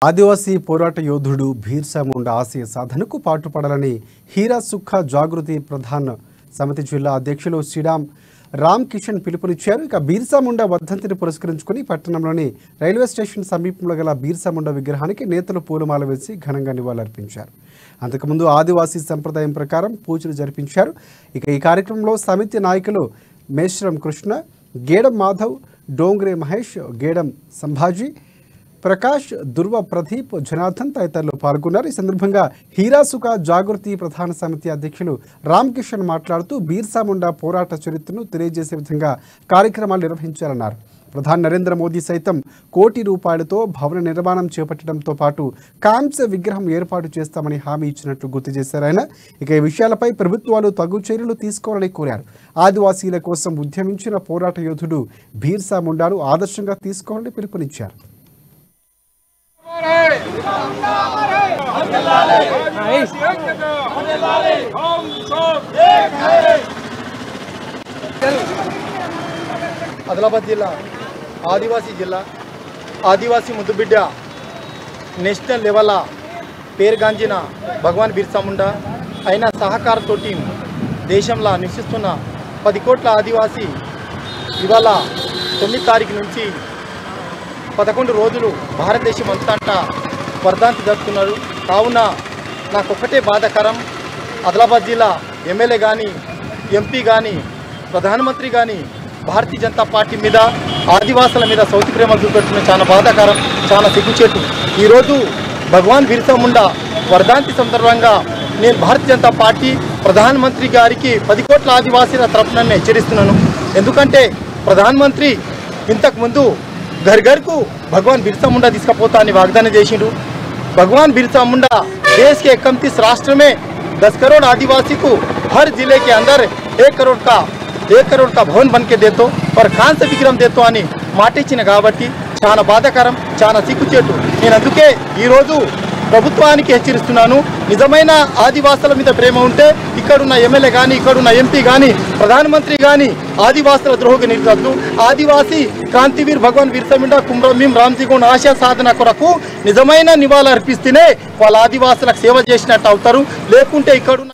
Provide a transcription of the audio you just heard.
ఆదివాసీ పోరాట యోధుడు భీర్సా ముండా ఆశయ సాధనకు పాటుపడాలని హీరా సుఖ జాగృతి ప్రధాన సమితి జిల్లా అధ్యక్షులు శ్రీరామ్ రామ్ కిషన్ పిలుపునిచ్చారు. ఇక భీర్సా ముండా వర్ధంతిని పురస్కరించుకుని పట్టణంలోని రైల్వే స్టేషన్ సమీపంలో గల భీర్సా ముండా విగ్రహానికి నేతలు పూలమాల వేసి ఘనంగా నివాళులర్పించారు. అంతకుముందు ఆదివాసీ సంప్రదాయం ప్రకారం పూజలు జరిపించారు. ఇక ఈ కార్యక్రమంలో సమితి నాయకులు మేశ్రం కృష్ణ, గేడం మాధవ్, డోంగ్రే మహేష్, గేడం సంభాజీ, ప్రకాష్, దుర్వ ప్రదీప్, జనార్దన్ తదితరులు పాల్గొన్నారు. ఈ సందర్భంగా హీరాసుక జాగృతి ప్రధాన సమితి అధ్యక్షులు రామ్ కిషన్ మాట్లాడుతూ భీర్సా ముండా పోరాట చరిత్రను తెలియజేసే విధంగా కార్యక్రమాలు నిర్వహించారన్నారు. ప్రధాని నరేంద్ర మోదీ సైతం ₹1 కోటితో భవన నిర్మాణం చేపట్టడంతో పాటు కాంస్య విగ్రహం ఏర్పాటు చేస్తామని హామీ ఇచ్చినట్లు గుర్తు చేశారు ఆయన. ఇక ఈ విషయాలపై ప్రభుత్వాలు తగు చర్యలు తీసుకోవాలని కోరారు. ఆదివాసీల కోసం ఉద్యమించిన పోరాట యోధుడు భీర్సా ముండాను ఆదర్శంగా తీసుకోవాలని పిలుపునిచ్చారు. ఆదిలాబాద్ జిల్లా ఆదివాసీ జిల్లా, ఆదివాసీ ముద్దుబిడ్డ, నేషనల్ లెవెల్ పేరుగాంచిన భగవాన్ బిర్సా ముండా అయిన సహకారంతోటి దేశంలో నివసిస్తున్న 10 కోట్ల ఆదివాసీ ఇవాళ 9 తారీఖు నుంచి 11 రోజులు భారతదేశం అంతటా వర్ధంతి జరుపుతున్నారు. కావున నాకొక్కటే బాధాకరం, ఆదిలాబాద్ జిల్లా ఎమ్మెల్యే కానీ, ఎంపీ కానీ, ప్రధానమంత్రి కానీ భారతీయ జనతా పార్టీ మీద, ఆదివాసుల మీద సౌతి ప్రేమ చూపెడుతున్న చాలా బాధాకరం, చాలా సిగ్గుచేటు. ఈరోజు భగవాన్ బిర్సా ముండా వర్ధంతి సందర్భంగా నేను భారతీయ జనతా పార్టీ ప్రధానమంత్రి గారికి 10 కోట్ల ఆదివాసీల తరఫున హెచ్చరిస్తున్నాను. ఎందుకంటే ప్రధానమంత్రి ఇంతకుముందు घर घर को भगवान बिरसा मुंडा తీసుకుపోతా అని వాగ్దానం చేసిండు. भगवान बिरसा मुंडा देश के 31 राष्ट्र में 10 करोड़ आदिवासी को हर जिले के अंदर 1 करोड़ का भवन बन के देतो और कांस्य विग्रहం देतो అని మాట ఇచ్చిన కాబట్టి చాలా బాధాకరం, చాలా సిగ్గుచేటు. నేను అందుకే ఈరోజు ప్రభుత్వానికి హెచ్చరిస్తున్నాను. నిజమైన ఆదివాసుల మీద ప్రేమ ఉంటే ఇక్కడున్న ఎమ్మెల్యే కానీ, ఇక్కడున్న ఎంపీ కానీ, ప్రధానమంత్రి కానీ ఆదివాసుల ద్రోహకు నిలవద్దు. ఆదివాసీ క్రాంతివీర్ భగవాన్ బిర్సా ముండా కుమ్రమీం రామ్జీగౌడ్ ఆశయ సాధన కొరకు నిజమైన నివాళులు అర్పిస్తేనే వాళ్ళ ఆదివాసులకు సేవ చేసినట్టు అవుతారు. లేకుంటే ఇక్కడున్న